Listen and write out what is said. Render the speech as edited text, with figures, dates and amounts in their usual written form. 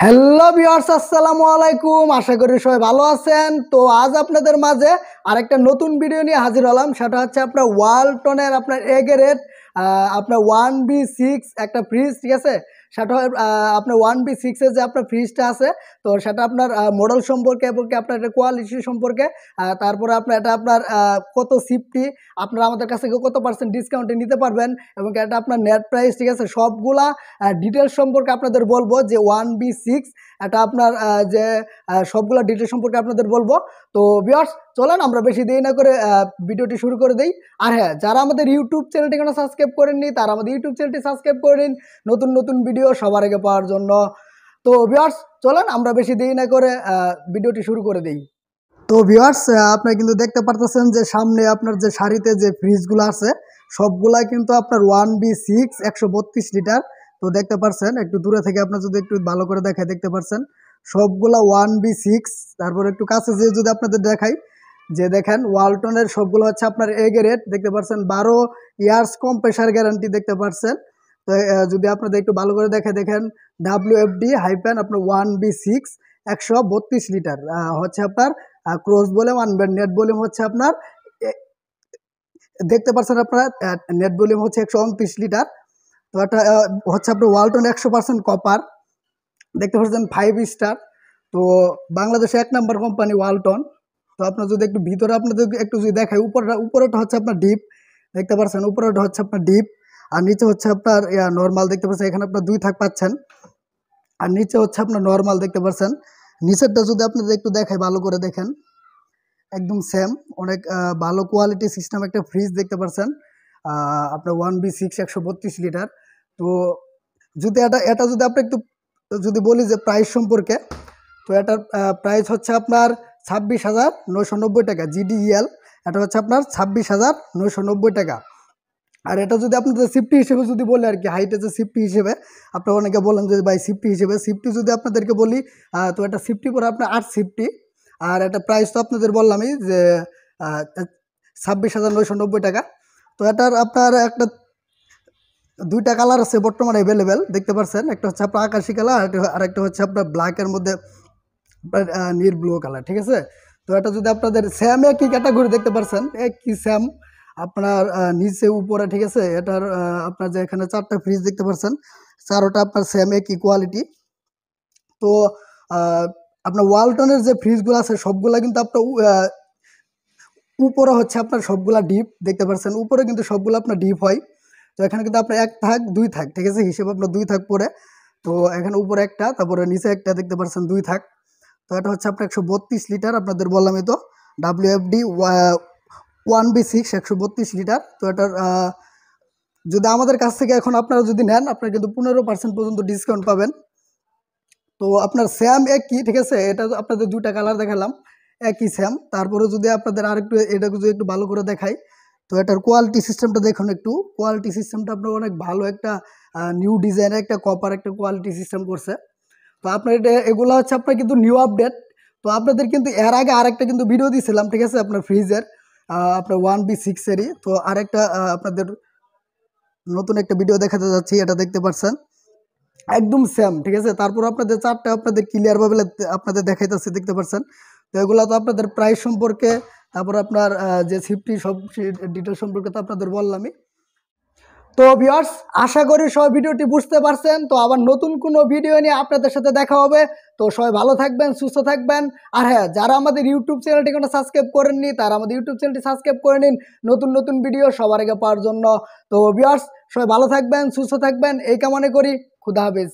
Hello viewers, আসসালামু আলাইকুম। আশা করি সবাই ভালো আছেন। তো আজ আপনাদের মাঝে আরেকটা নতুন ভিডিও নিয়ে হাজির হলাম। সেটা হচ্ছে আপনার ওয়ালটনের আপনার এগেরের আপনার 1B6 একটা ফ্রিজ, ঠিক আছে। সেটা আপনার 1B6 এর যে আপনার ফ্রিজটা আছে, তো সেটা আপনার মডেল সম্পর্কে এবং আপনার এটা কোয়ালিটি সম্পর্কে, তারপরে আপনার এটা আপনার কত সিফটি, আপনারা আমাদের কাছ থেকে কত % ডিসকাউন্টে নিতে পারবেন এবং এটা আপনার নেট প্রাইস, ঠিক আছে, সবগুলা ডিটেলস সম্পর্কে আপনাদের বলবো। যে 1B6 এটা আপনার যে সবগুলো ডিটেলস সম্পর্কে আপনাদের বলবো। তো ভিউয়ার্স, চলেন আমরা বেশি দেরি না করে ভিডিওটি শুরু করে দেই। আর হ্যাঁ, যারা আমাদের ইউটিউব চ্যানেলটি কোনো সাবস্ক্রাইব করেননি তারা আমাদের ইউটিউব চ্যানেলটি সাবস্ক্রাইব করে নিন নতুন নতুন ভিডিও সবার আগে পাওয়ার জন্য। তো ভিউয়ার্স, চলেন আমরা বেশি দেরি না করে ভিডিওটি শুরু করে দেই। তো ভিউয়ার্স, আপনারা কিন্তু দেখতে পারতেছেন যে সামনে আপনার যে সারিতে যে ফ্রিজগুলো আছে সবগুলাই কিন্তু আপনার 1B6 132 লিটার। তো দেখতে পাচ্ছেন, একটু দূরে থেকে আপনার যদি একটু ভালো করে দেখায় দেখতে পাচ্ছেন সবগুলা 1B6। তারপর একটু কাছে যে যদি আপনাদের দেখাই, যে দেখেন ওয়ালটনের সবগুলো হচ্ছে আপনার এ গ্রেড, দেখতে পাচ্ছেন 12 ইয়ার্স কম্প্রেসার গ্যারান্টি দেখতে পাচ্ছেন। তো যদি আপনাদের একটু ভালো করে দেখেন WFD হাইপেন আপনার 1B6 132 লিটার হচ্ছে আপনার ক্রস ভলিউম আনবেন। নেট ভলিউম হচ্ছে আপনার দেখতে পাচ্ছেন আপনার নেট ভলিউম হচ্ছে 129 লিটার। তো এটা হচ্ছে আপনার ওয়ালটন 100% কপার, দেখতে পাচ্ছেন 5 স্টার। তো বাংলাদেশে 1 নম্বর কোম্পানি ওয়ালটন। তো আপনার যদি একটু ভিতরে আপনাদের একটু যদি দেখাই, উপরেটা হচ্ছে আপনার ডিপ, দেখতে পাচ্ছেন উপরেটা হচ্ছে আপনার ডিপ, আর নিচে হচ্ছে আপনার নর্মাল, দেখতে পাচ্ছেন এখানে আপনার 2 থাক পাচ্ছেন, আর নিচে হচ্ছে আপনার নর্মাল, দেখতে পাচ্ছেন। নিচেরটা যদি আপনাদের একটু দেখাই ভালো করে দেখেন, একদম সেম, অনেক ভালো কোয়ালিটি সিস্টেম একটা ফ্রিজ দেখতে পাচ্ছেন আপনার 1B6 132 লিটার। তো যদি এটা যদি আপনি একটু যদি বলি যে প্রাইস সম্পর্কে, তো এটার প্রাইস হচ্ছে আপনার 26,990 টাকা GDEL। এটা হচ্ছে আপনার 26,990 টাকা। আর এটা যদি আপনাদের সিফটি হিসেবে যদি বলি আর কি, হাইটে যে সিফটি হিসেবে আপনারা অনেকে বলেন যে ভাই সিফটি হিসেবে, সিফটি যদি আপনাদেরকে বলি তো এটা সিফটি পরে আপনার 8 সিফটি। আর এটা প্রাইস তো আপনাদের বললামই যে 26,990 টাকা। তো এটার আপনার একটা 2টা কালার আছে বর্তমানে অ্যাভেলেবেল, দেখতে পাচ্ছেন। একটা হচ্ছে আপনার আকাশি কালার, আর একটা হচ্ছে আপনার ব্ল্যাকের মধ্যে নীল ব্লু কালার, ঠিক আছে। তো এটা যদি আপনাদের সেম একই ক্যাটাগরি, দেখতে পাচ্ছেন একই সেম আপনার নিচে উপরে, ঠিক আছে। এটার আপনার যে এখানে 4টা ফ্রিজ দেখতে পাচ্ছেন, 4টা আপনার সেম একই কোয়ালিটি। তো আপনার ওয়ালটনের যে ফ্রিজগুলো আছে সবগুলা কিন্তু আপনার উপরে হচ্ছে আপনার সবগুলা ডিপ, দেখতে পাচ্ছেন উপরে কিন্তু সবগুলো আপনার ডিপ হয়। তো এখানে কিন্তু আপনার 1 থাক 2 থাক, ঠিক আছে, হিসেবে আপনার 2 থাক পরে। তো এখানে উপরে একটা, তারপরে নিচে একটা, দেখতে পাচ্ছেন 2 থাক। তো এটা হচ্ছে আপনার 132 লিটার, আপনাদের বললামই তো WFD 1B6 132 লিটার। তো এটার যদি আমাদের কাছ থেকে এখন আপনারা যদি নেন, আপনারা কিন্তু 15% পর্যন্ত ডিসকাউন্ট পাবেন। তো আপনার স্যাম একই, ঠিক আছে। এটা আপনাদের 2টা কালার দেখালাম, একই স্যাম। তারপরে যদি আপনাদের আরেকটু এটা যদি একটু ভালো করে দেখাই, তো এটার কোয়ালিটি সিস্টেমটা দেখুন একটু। কোয়ালিটি সিস্টেমটা আপনার অনেক ভালো একটা নিউ ডিজাইনের একটা কপার একটা কোয়ালিটি সিস্টেম করছে। তো আপনার এটা এগুলো হচ্ছে আপনার কিন্তু নিউ আপডেট। তো আপনাদের কিন্তু এর আগে আরেকটা কিন্তু ভিডিও দিয়েছিলাম, ঠিক আছে, আপনার ফ্রিজের আপনার 1B6-এরই। তো আরেকটা আপনাদের নতুন একটা ভিডিও দেখাতে যাচ্ছি, এটা দেখতে পাচ্ছেন একদম সেম, ঠিক আছে। তারপর আপনাদের 4টা আপনাদের ক্লিয়ারভাবে আপনাদের দেখাইতেছে, দেখতে পাচ্ছেন। তো এগুলো তো আপনাদের প্রাইস সম্পর্কে, তারপর আপনার যে সিফটি সব ডিটেল সম্পর্কে তো আপনাদের বললামই। তো ভিউয়ার্স, আশা করি সবাই ভিডিওটি বুঝতে পারছেন। তো আবার নতুন কোনো ভিডিও নিয়ে আপনাদের সাথে দেখা হবে। তো সবাই ভালো থাকবেন, সুস্থ থাকবেন। আর হ্যাঁ, যারা আমাদের ইউটিউব চ্যানেলটি কোনো সাবস্ক্রাইব করেননি তারা আমাদের ইউটিউব চ্যানেলটি সাবস্ক্রাইব করে নিন নতুন নতুন ভিডিও সবার আগে পাওয়ার জন্য। তো ভিউয়ার্স, সবাই ভালো থাকবেন, সুস্থ থাকবেন এই কামনা করি। খুদা হাফেজ।